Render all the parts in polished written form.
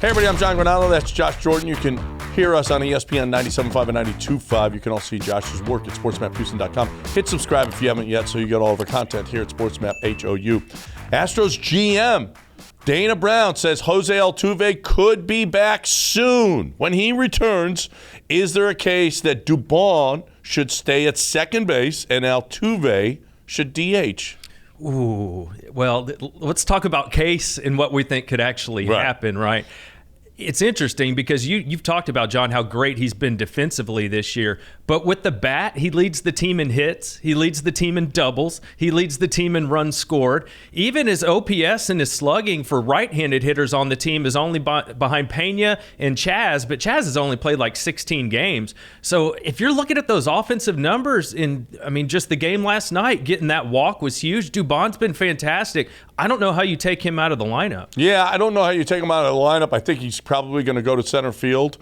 Hey everybody, I'm John Granado. That's Josh Jordan. You can hear us on ESPN 97.5 and 92.5. You can also see Josh's work at sportsmaphouston.com. Hit subscribe if you haven't yet so you get all of our content here at SportsMap HOU. Astros GM Dana Brown says Jose Altuve could be back soon. When he returns, is there a case that Dubon should stay at second base and Altuve should DH? Ooh, well, let's talk about case and what we think could actually happen, right? It's interesting because you've talked about, John, how great he's been defensively this year. But with the bat, he leads the team in hits. He leads the team in doubles. He leads the team in runs scored. Even his OPS and his slugging for right-handed hitters on the team is only behind Pena and Chaz. But Chaz has only played like 16 games. So if you're looking at those offensive numbers, just the game last night, getting that walk was huge. Dubon's been fantastic. I don't know how you take him out of the lineup. Yeah, I don't know how you take him out of the lineup. I think he's probably going to go to center field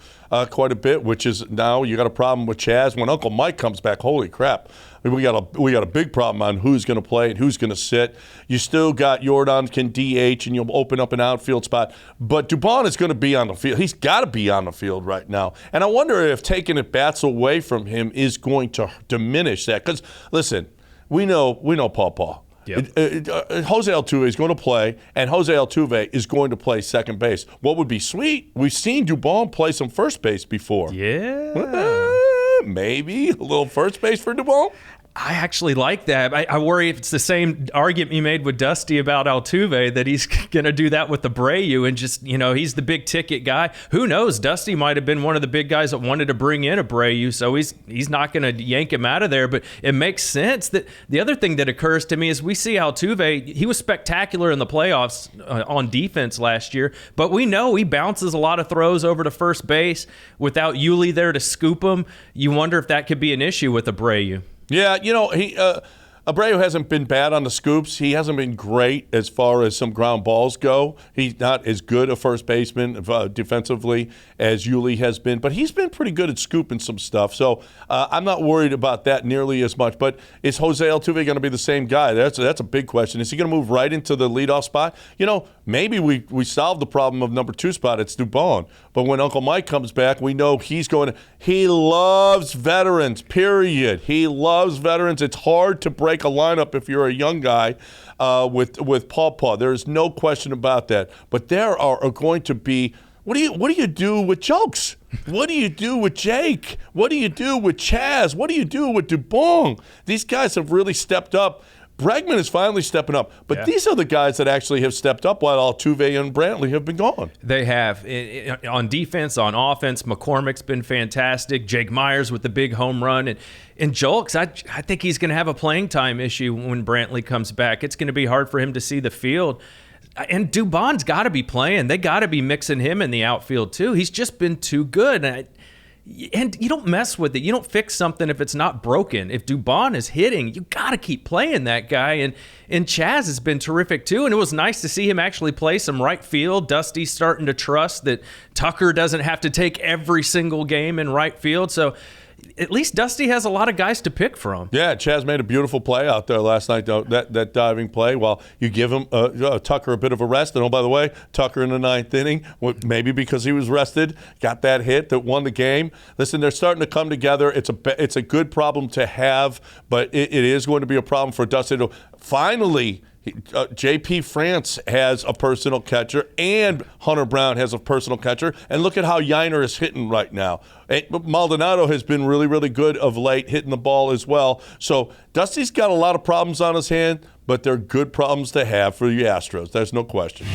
quite a bit, which is now you got a problem with Chaz. When Uncle Mike comes back, holy crap, we got a big problem on who's going to play and who's going to sit. You still got Jordan can DH and you'll open up an outfield spot, but Dubon is going to be on the field. He's got to be on the field right now, and I wonder if taking at bats away from him is going to diminish that. Because listen, we know Paw. Yep. Jose Altuve is going to play, and Jose Altuve is going to play second base. What would be sweet? We've seen Dubon play some first base before. Yeah. Maybe a little first base for Dubon. I actually like that. I worry if it's the same argument you made with Dusty about Altuve, that he's going to do that with Abreu and just, he's the big ticket guy. Who knows? Dusty might have been one of the big guys that wanted to bring in Abreu, so he's not going to yank him out of there. But it makes sense. That the other thing that occurs to me is we see Altuve, he was spectacular in the playoffs on defense last year, but we know he bounces a lot of throws over to first base without Yuli there to scoop him. You wonder if that could be an issue with Abreu. Yeah, Abreu hasn't been bad on the scoops. He hasn't been great as far as some ground balls go. He's not as good a first baseman defensively as Yuli has been, but he's been pretty good at scooping some stuff. So I'm not worried about that nearly as much. But is Jose Altuve going to be the same guy? That's a big question. Is he going to move right into the leadoff spot? Maybe we solved the problem of number 2 spot. It's Dubon. But when Uncle Mike comes back, we know he loves veterans, period. He loves veterans. It's hard to break a lineup if you're a young guy with Paw. There's no question about that. But there are going to be, what do you do with Jokes? What do you do with Jake? What do you do with Chaz? What do you do with Dubon? These guys have really stepped up. Bregman is finally stepping up. But these are the guys that actually have stepped up while Altuve and Brantley have been gone. They have. On defense, on offense, McCormick's been fantastic. Jake Myers with the big home run. And Julks, I think he's going to have a playing time issue when Brantley comes back. It's going to be hard for him to see the field. And Dubon's got to be playing. They got to be mixing him in the outfield, too. He's just been too good. And you don't mess with it. You don't fix something if it's not broken. If Dubon is hitting, you got to keep playing that guy. And Chaz has been terrific, too. And it was nice to see him actually play some right field. Dusty's starting to trust that Tucker doesn't have to take every single game in right field. So at least Dusty has a lot of guys to pick from. Yeah, Chaz made a beautiful play out there last night, though, that diving play. While you give him Tucker a bit of a rest. And, by the way, Tucker in the 9th inning, maybe because he was rested, got that hit that won the game. Listen, they're starting to come together. It's a good problem to have, but it is going to be a problem for Dusty to finally – J.P. France has a personal catcher, and Hunter Brown has a personal catcher. And look at how Yiner is hitting right now. Maldonado has been really, really good of late, hitting the ball as well. So Dusty's got a lot of problems on his hand, but they're good problems to have for the Astros. There's no question.